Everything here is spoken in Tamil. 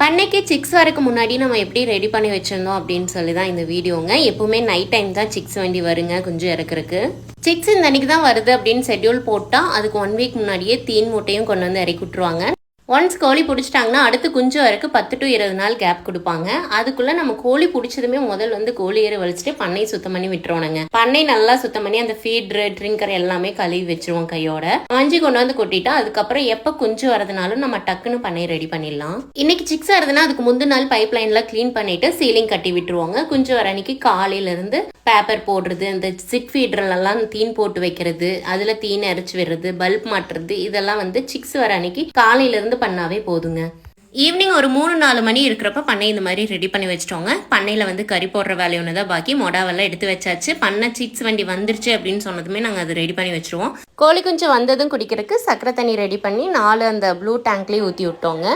பண்ணைக்கு சிக்ஸ் வரக்கு முன்னாடி நம்ம எப்படி ரெடி பண்ணி வச்சிருந்தோம் அப்படின்னு சொல்லி தான் இந்த வீடியோங்க. எப்பவுமே நைட் டைம் தான் சிக்ஸ் வண்டி வருங்க குஞ்சு இறக்குறதுக்கு. சிக்ஸ் இந்த அன்னைக்கு தான் வருது அப்படின்னு ஷெட்யூல் போட்டால் அதுக்கு 1 வீக் முன்னாடியே தீன் மூட்டையும் கொண்டு வந்து இறக்கி விட்டுருவாங்க. ஒன்ஸ் கோழி பிடிச்சிட்டாங்கன்னா அடுத்து குஞ்சு வரைக்கும் 10 to 20 நாள் கேப் கொடுப்பாங்க. அதுக்குள்ள நம்ம கோழி பிடிச்சதுமே முதல்ல கோழி ஏற வலிச்சுட்டு பண்ணை சுத்தம் பண்ணி விட்டுருவானுங்க. பண்ணை நல்லா சுத்தம் பண்ணி அந்த ஃபீட்ரு ட்ரிங்கர் எல்லாமே கழுவி வச்சிருவோம் கையோட. மஞ்சி கொண்டு வந்து கொட்டிட்டா அதுக்கப்புறம் எப்ப குஞ்சு வரதுனாலும் நம்ம டக்குன்னு பண்ணை ரெடி பண்ணிடலாம். இன்னைக்கு சிக்ஸ் வருதுன்னா அதுக்கு முந்தின நாள் பைப் லைன்ல கிளீன் பண்ணிட்டு சீலிங் கட்டி விட்டுருவாங்க. குஞ்சு வர அன்னைக்கு காலையில இருந்து பேப்பர் போடுறது, இந்த சிட் ஃபீட்ரெல்லாம் தீன் போட்டு வைக்கிறது, அதுல தீன் அரைச்சு விடுறது, பல்ப் மாட்டுறது, இதெல்லாம் சிக்ஸ் வர அன்னைக்கு காலையில இருந்து பண்ணாவே போதுங்க. ஈவினிங் ஒரு 3-4 மணி இருக்கிறப்ப பண்ணை இந்த மாதிரி ரெடி பண்ணி வச்சிட்டோங்க. பண்ணையில கறி போடுற வேலை ஒன்று தான் பாக்கி. மொடாவெல்லாம் எடுத்து வச்சாச்சு. பண்ணை சிக்ஸ் வண்டி வந்துருச்சு அப்படின்னு சொன்னதுமே நாங்கள் அதை ரெடி பண்ணி வச்சிருவோம். கோழி குஞ்சு வந்ததும் குடிக்கிறதுக்கு சக்கரை தண்ணி ரெடி பண்ணி 4 அந்த ப்ளூ டேங்க்லேயே ஊற்றி விட்டோங்க.